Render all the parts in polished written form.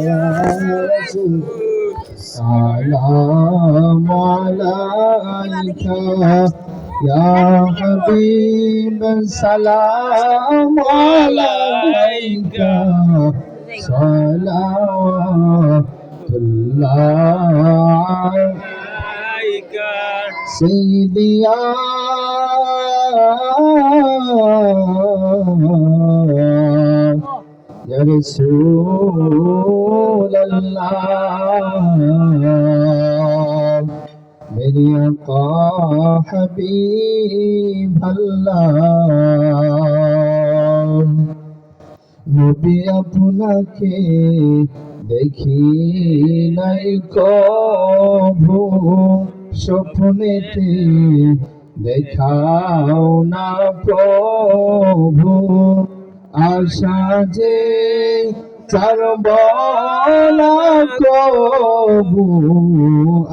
يا رسول سلام عليك يا حبيب سلام عليك صلوات الله سيدي يا رسول الله मेरे आका हबीब अल्लाह নবী আপনাকে দেখি নাই কভু স্বপ্নেতে দেখাও না প্রভু আশা যে ছাড়ব না কভু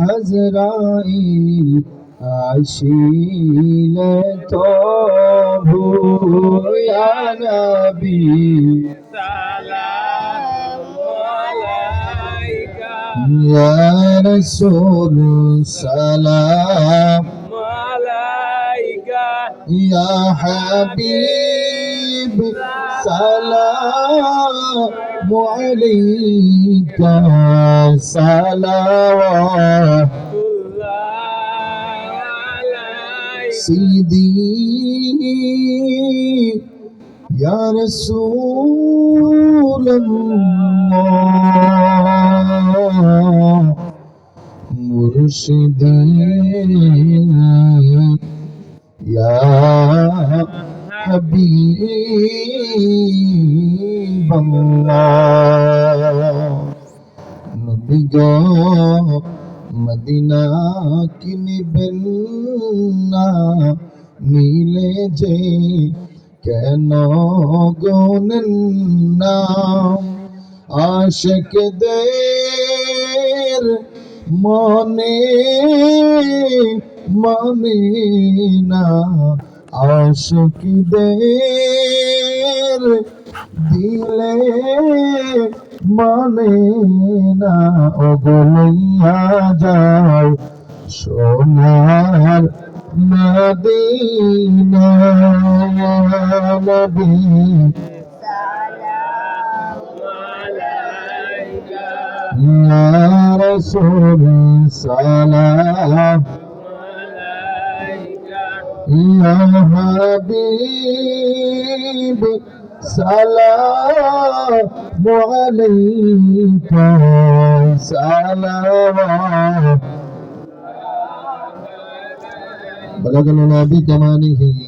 আজরাইল আসিলে তবু ইয়া নবী ইয়া রাসূল সালাম আলাইকা ইয়া হাবিব সালাম আলাইকা সালাওয়াত سيدي يا رسول الله مرشدي يا حبيب الله نبي মদিনা কিনিবেন না মিলে যে কেন গোনেন না আশিকদের মনে মানে না আশিকদের দিলে মানে না ওগলাইয়া যাও সোনার মদিনা নবী ইয়া রাসূল সালাম ইয়া হাবিব سلام عليك سلام بلغنا بكماله